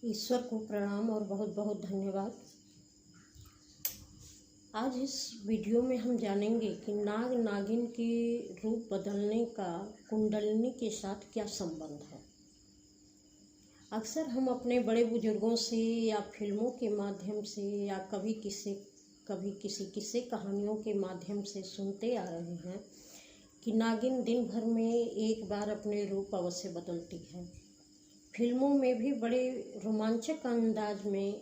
ईश्वर को प्रणाम और बहुत बहुत धन्यवाद। आज इस वीडियो में हम जानेंगे कि नाग नागिन के रूप बदलने का कुंडलिनी के साथ क्या संबंध है। अक्सर हम अपने बड़े बुजुर्गों से या फिल्मों के माध्यम से या कभी किसी किस्से कहानियों के माध्यम से सुनते आ रहे हैं कि नागिन दिन भर में एक बार अपने रूप अवश्य बदलती है। फिल्मों में भी बड़े रोमांचक अंदाज में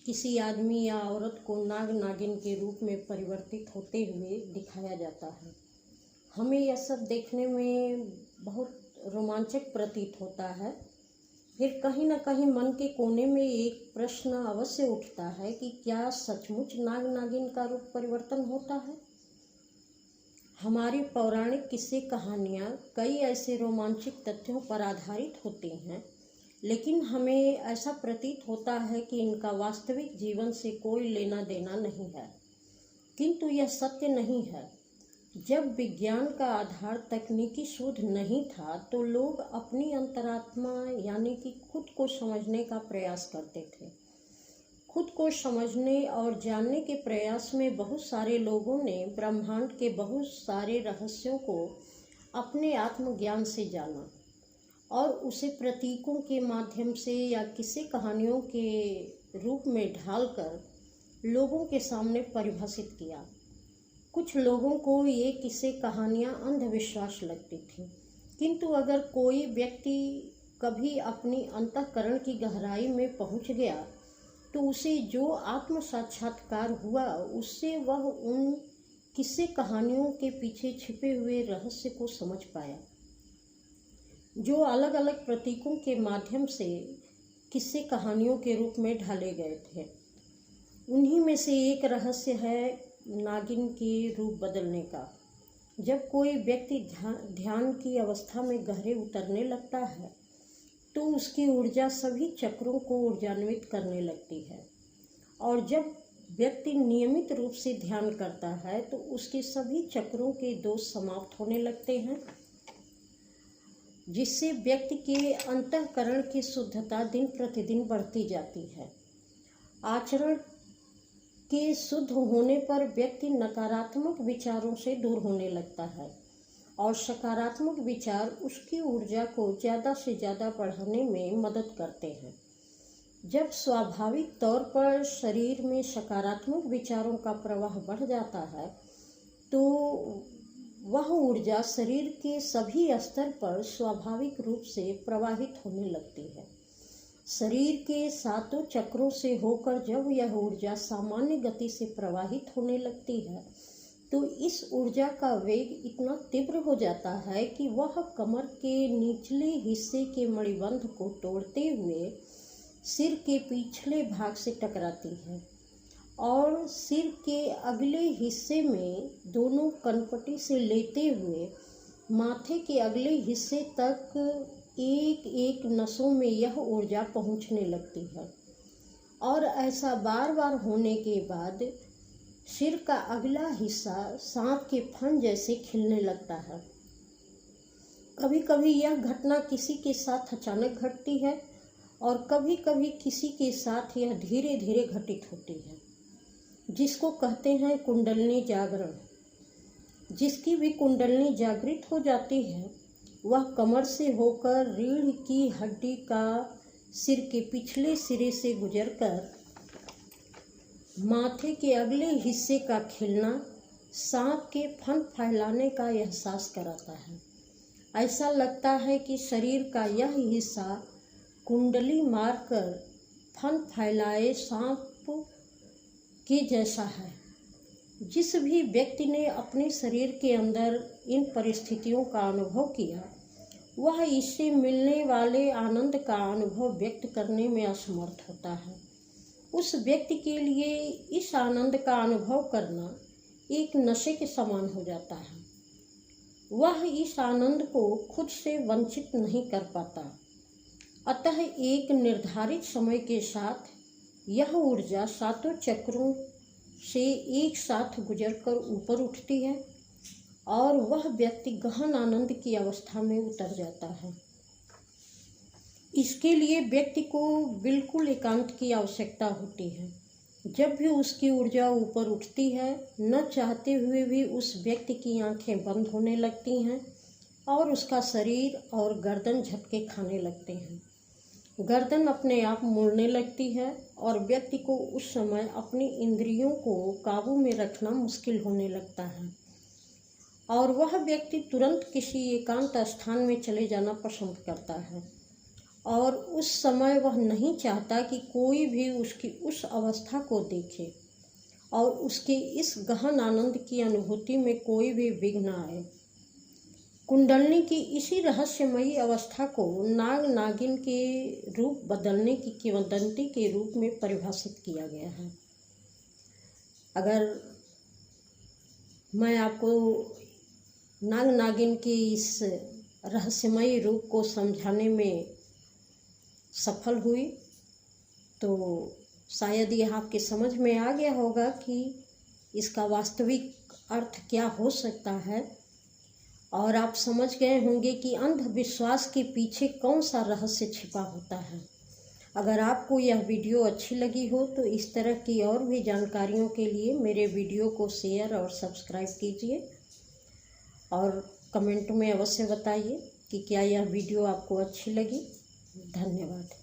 किसी आदमी या औरत को नाग नागिन के रूप में परिवर्तित होते हुए दिखाया जाता है। हमें यह सब देखने में बहुत रोमांचक प्रतीत होता है। फिर कहीं न कहीं मन के कोने में एक प्रश्न अवश्य उठता है कि क्या सचमुच नाग नागिन का रूप परिवर्तन होता है। हमारी पौराणिक किस्से कहानियाँ कई ऐसे रोमांचक तथ्यों पर आधारित होती हैं, लेकिन हमें ऐसा प्रतीत होता है कि इनका वास्तविक जीवन से कोई लेना देना नहीं है। किंतु यह सत्य नहीं है। जब विज्ञान का आधार तकनीकी शोध नहीं था तो लोग अपनी अंतरात्मा यानी कि खुद को समझने का प्रयास करते थे। खुद को समझने और जानने के प्रयास में बहुत सारे लोगों ने ब्रह्मांड के बहुत सारे रहस्यों को अपने आत्मज्ञान से जाना और उसे प्रतीकों के माध्यम से या किसी कहानियों के रूप में ढालकर लोगों के सामने परिभाषित किया। कुछ लोगों को ये किस्से कहानियाँ अंधविश्वास लगती थी, किंतु अगर कोई व्यक्ति कभी अपनी अंतःकरण की गहराई में पहुँच गया तो उसे जो आत्म साक्षात्कार हुआ उससे वह उन किस्से कहानियों के पीछे छिपे हुए रहस्य को समझ पाया, जो अलग अलग प्रतीकों के माध्यम से किस्से कहानियों के रूप में ढाले गए थे। उन्हीं में से एक रहस्य है नागिन के रूप बदलने का। जब कोई व्यक्ति ध्यान की अवस्था में गहरे उतरने लगता है तो उसकी ऊर्जा सभी चक्रों को ऊर्जान्वित करने लगती है, और जब व्यक्ति नियमित रूप से ध्यान करता है तो उसके सभी चक्रों के दोष समाप्त होने लगते हैं, जिससे व्यक्ति के अंतःकरण की शुद्धता दिन प्रतिदिन बढ़ती जाती है। आचरण के शुद्ध होने पर व्यक्ति नकारात्मक विचारों से दूर होने लगता है और सकारात्मक विचार उसकी ऊर्जा को ज़्यादा से ज़्यादा बढ़ाने में मदद करते हैं। जब स्वाभाविक तौर पर शरीर में सकारात्मक विचारों का प्रवाह बढ़ जाता है तो वह ऊर्जा शरीर के सभी स्तर पर स्वाभाविक रूप से प्रवाहित होने लगती है। शरीर के सातों चक्रों से होकर जब यह ऊर्जा सामान्य गति से प्रवाहित होने लगती है तो इस ऊर्जा का वेग इतना तीव्र हो जाता है कि वह कमर के निचले हिस्से के मणिबंध को तोड़ते हुए सिर के पिछले भाग से टकराती है और सिर के अगले हिस्से में दोनों कनपटी से लेते हुए माथे के अगले हिस्से तक एक एक नसों में यह ऊर्जा पहुंचने लगती है। और ऐसा बार बार होने के बाद सिर का अगला हिस्सा सांप के फन जैसे खिलने लगता है। कभी कभी यह घटना किसी के साथ अचानक घटती है और कभी कभी किसी के साथ यह धीरे धीरे घटित होती है, जिसको कहते हैं कुंडलिनी जागरण। जिसकी भी कुंडलिनी जागृत हो जाती है वह कमर से होकर रीढ़ की हड्डी का सिर के पिछले सिरे से गुजरकर माथे के अगले हिस्से का खिलना सांप के फन फैलाने का एहसास कराता है। ऐसा लगता है कि शरीर का यह हिस्सा कुंडली मारकर फन फैलाए सांप के जैसा है। जिस भी व्यक्ति ने अपने शरीर के अंदर इन परिस्थितियों का अनुभव किया वह इससे मिलने वाले आनंद का अनुभव व्यक्त करने में असमर्थ होता है। उस व्यक्ति के लिए इस आनंद का अनुभव करना एक नशे के समान हो जाता है। वह इस आनंद को खुद से वंचित नहीं कर पाता। अतः एक निर्धारित समय के साथ यह ऊर्जा सातों चक्रों से एक साथ गुजरकर ऊपर उठती है और वह व्यक्ति गहन आनंद की अवस्था में उतर जाता है। इसके लिए व्यक्ति को बिल्कुल एकांत की आवश्यकता होती है। जब भी उसकी ऊर्जा ऊपर उठती है, न चाहते हुए भी उस व्यक्ति की आंखें बंद होने लगती हैं और उसका शरीर और गर्दन झटके खाने लगते हैं। गर्दन अपने आप मुड़ने लगती है और व्यक्ति को उस समय अपनी इंद्रियों को काबू में रखना मुश्किल होने लगता है और वह व्यक्ति तुरंत किसी एकांत स्थान में चले जाना पसंद करता है और उस समय वह नहीं चाहता कि कोई भी उसकी उस अवस्था को देखे और उसके इस गहन आनंद की अनुभूति में कोई भी विघ्न आए। कुंडलनी की इसी रहस्यमयी अवस्था को नाग नागिन के रूप बदलने की किंवदंती के रूप में परिभाषित किया गया है। अगर मैं आपको नाग नागिन के इस रहस्यमयी रूप को समझाने में सफल हुई तो शायद यह आपके समझ में आ गया होगा कि इसका वास्तविक अर्थ क्या हो सकता है और आप समझ गए होंगे कि अंधविश्वास के पीछे कौन सा रहस्य छिपा होता है। अगर आपको यह वीडियो अच्छी लगी हो तो इस तरह की और भी जानकारियों के लिए मेरे वीडियो को शेयर और सब्सक्राइब कीजिए और कमेंट में अवश्य बताइए कि क्या यह वीडियो आपको अच्छी लगी। धन्यवाद।